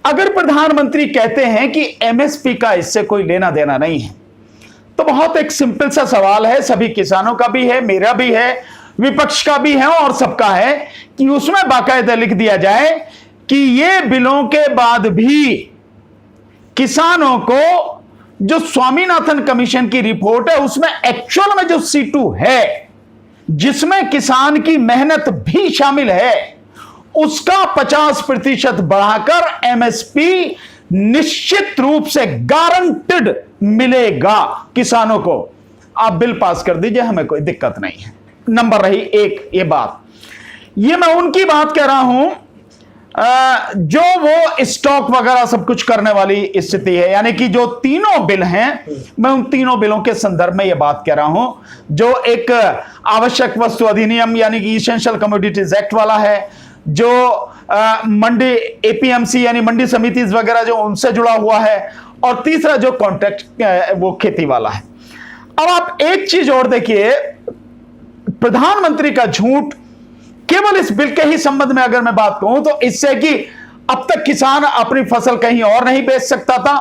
अगर प्रधानमंत्री कहते हैं कि एमएसपी का इससे कोई लेना देना नहीं है, तो बहुत एक सिंपल सा सवाल है, सभी किसानों का भी है, मेरा भी है, विपक्ष का भी है और सबका है, कि उसमें बाकायदा लिख दिया जाए कि ये बिलों के बाद भी किसानों को जो स्वामीनाथन कमीशन की रिपोर्ट है उसमें एक्चुअल में जो C2 है, जिसमें किसान की मेहनत भी शामिल है, उसका 50% बढ़ाकर एमएसपी निश्चित रूप से गारंटेड मिलेगा किसानों को। आप बिल पास कर दीजिए, हमें कोई दिक्कत नहीं है। नंबर रही एक ये बात, ये मैं उनकी बात कह रहा हूं जो वो स्टॉक वगैरह सब कुछ करने वाली स्थिति है, यानी कि जो तीनों बिल हैं, मैं उन तीनों बिलों के संदर्भ में ये बात कह रहा हूं। जो एक आवश्यक वस्तु अधिनियम यानी कि इसेंशियल कमोडिटीज एक्ट वाला है, जो मंडी एपीएमसी यानी मंडी समिति वगैरह जो उनसे जुड़ा हुआ है, और तीसरा जो कॉन्ट्रैक्ट वो खेती वाला है। अब आप एक चीज और देखिए, प्रधानमंत्री का झूठ केवल इस बिल के ही संबंध में अगर मैं बात कहूं तो इससे कि अब तक किसान अपनी फसल कहीं और नहीं बेच सकता था,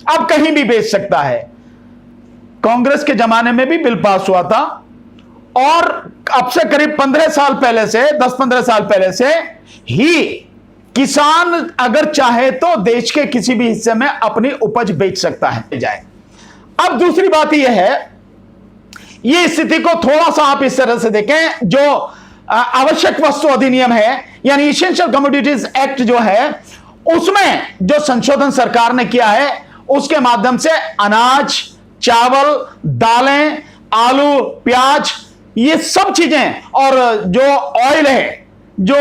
अब कहीं भी बेच सकता है। कांग्रेस के जमाने में भी बिल पास हुआ था और अब से करीब 15 साल पहले से 10-15 साल पहले से ही किसान अगर चाहे तो देश के किसी भी हिस्से में अपनी उपज बेच सकता है जाए। अब दूसरी बात यह है, यह स्थिति को थोड़ा सा आप इस तरह से देखें, जो आवश्यक वस्तु अधिनियम है यानी इसेंशियल कमोडिटीज एक्ट जो है, उसमें जो संशोधन सरकार ने किया है उसके माध्यम से अनाज, चावल, दालें, आलू, प्याज, ये सब चीजें, और जो ऑयल है, जो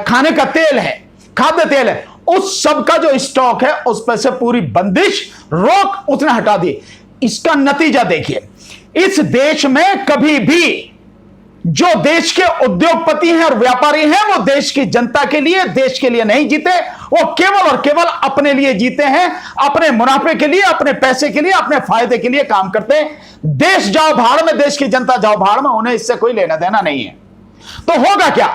खाने का तेल है, खाद्य तेल है, उस सब का जो स्टॉक है उस पर से पूरी बंदिश, रोक उसने हटा दी। इसका नतीजा देखिए, इस देश में कभी भी जो देश के उद्योगपति हैं और व्यापारी हैं वो देश की जनता के लिए, देश के लिए नहीं जीते, वो केवल और केवल अपने लिए जीते हैं, अपने मुनाफे के लिए, अपने पैसे के लिए, अपने फायदे के लिए काम करते हैं। देश जाओ भाड़ में, देश की जनता जाओ भाड़ में, उन्हें इससे कोई लेना देना नहीं है। तो होगा क्या,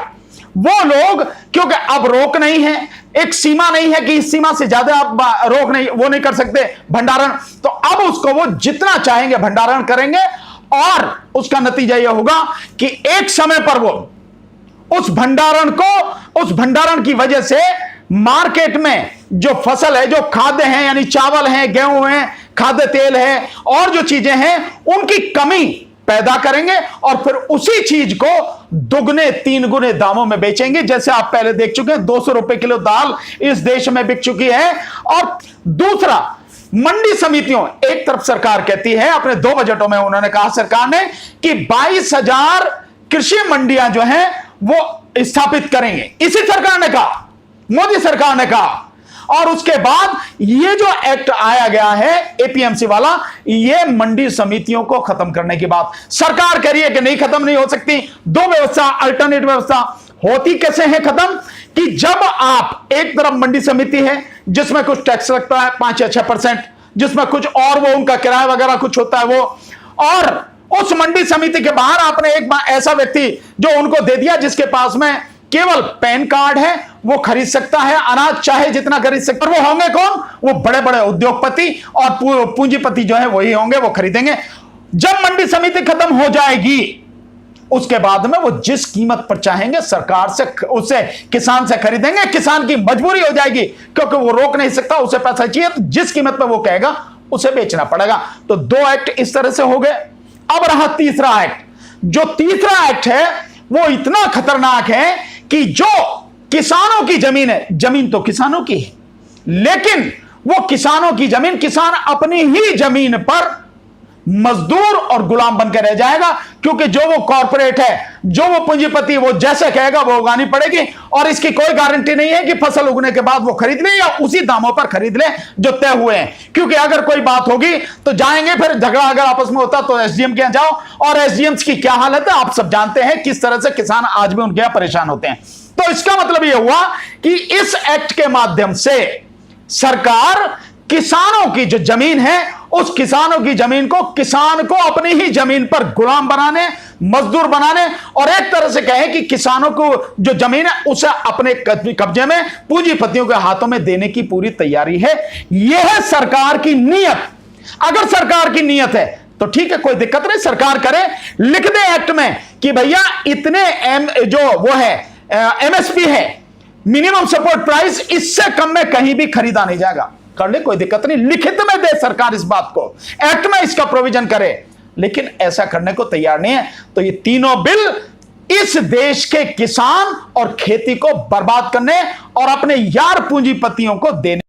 वो लोग, क्योंकि अब रोक नहीं है, एक सीमा नहीं है कि इस सीमा से ज्यादा आप रोक नहीं, वो नहीं कर सकते भंडारण, तो अब उसको वो जितना चाहेंगे भंडारण करेंगे, और उसका नतीजा यह होगा कि एक समय पर वो उस भंडारण की वजह से मार्केट में जो फसल है, जो खाद्य है यानी चावल है, गेहूं है, खाद्य तेल है और जो चीजें हैं, उनकी कमी पैदा करेंगे और फिर उसी चीज को दुगने 3 गुने दामों में बेचेंगे। जैसे आप पहले देख चुके हैं, 200 रुपए किलो दाल इस देश में बिक चुकी है। और दूसरा, मंडी समितियों, एक तरफ सरकार कहती है, अपने 2 बजटों में उन्होंने कहा सरकार ने कि 22,000 कृषि मंडियां जो हैं वो स्थापित करेंगे, इसी सरकार ने कहा, मोदी सरकार ने कहा। और उसके बाद ये जो एक्ट आया गया है एपीएमसी वाला, ये मंडी समितियों को खत्म करने की बात सरकार कह रही है कि नहीं, खत्म नहीं हो सकती। 2 व्यवस्था, अल्टरनेट व्यवस्था होती कैसे है खत्म, कि जब आप एक तरफ मंडी समिति है जिसमें कुछ टैक्स लगता है 5 या 6%, जिसमें कुछ और वो उनका किराया वगैरह कुछ होता है वो, और उस मंडी समिति के बाहर आपने एक ऐसा व्यक्ति जो उनको दे दिया जिसके पास में केवल पैन कार्ड है, वो खरीद सकता है अनाज, चाहे जितना खरीद सकता है। वो होंगे कौन, वो बड़े बड़े उद्योगपति और पूंजीपति जो है वही होंगे, वो खरीदेंगे। जब मंडी समिति खत्म हो जाएगी उसके बाद में वो जिस कीमत पर चाहेंगे सरकार से, उससे किसान से खरीदेंगे। किसान की मजबूरी हो जाएगी क्योंकि वो रोक नहीं सकता, उसे पैसा चाहिए, तो जिस कीमत पर वो कहेगा उसे बेचना पड़ेगा। तो 2 एक्ट इस तरह से हो गए। अब रहा तीसरा एक्ट। जो तीसरा एक्ट है वो इतना खतरनाक है कि जो किसानों की जमीन है, जमीन तो किसानों की है, लेकिन वो किसानों की जमीन, किसान अपनी ही जमीन पर मजदूर और गुलाम बनकर रह जाएगा, क्योंकि जो वो कॉर्पोरेट है, जो वो पूंजीपति, वो जैसे कहेगा वो उगानी पड़ेगी। और इसकी कोई गारंटी नहीं है कि फसल उगने के बाद वो खरीद ले या उसी दामों पर खरीद ले जो तय हुए हैं, क्योंकि अगर कोई बात होगी तो जाएंगे, फिर झगड़ा अगर आपस में होता तो एसडीएम के यहां जाओ, और एसडीएम की क्या हालत है आप सब जानते हैं, किस तरह से किसान आज भी उनके यहां परेशान होते हैं। तो इसका मतलब यह हुआ कि इस एक्ट के माध्यम से सरकार किसानों की जो जमीन है, उस किसानों की जमीन को, किसान को अपनी ही जमीन पर गुलाम बनाने, मजदूर बनाने और एक तरह से कहें कि किसानों को जो जमीन है उसे अपने कब्जे में पूंजीपतियों के हाथों में देने की पूरी तैयारी है। यह है सरकार की नीयत। अगर सरकार की नीयत है तो ठीक है, कोई दिक्कत नहीं, सरकार करे, लिख दे एक्ट में कि भैया इतने जो वो है एमएसपी है, मिनिमम सपोर्ट प्राइस, इससे कम में कहीं भी खरीदा नहीं जाएगा। कर ले, कोई दिक्कत नहीं, लिखित में दे सरकार इस बात को, एक्ट में इसका प्रोविजन करे, लेकिन ऐसा करने को तैयार नहीं है। तो ये तीनों बिल इस देश के किसान और खेती को बर्बाद करने और अपने यार पूंजीपतियों को देने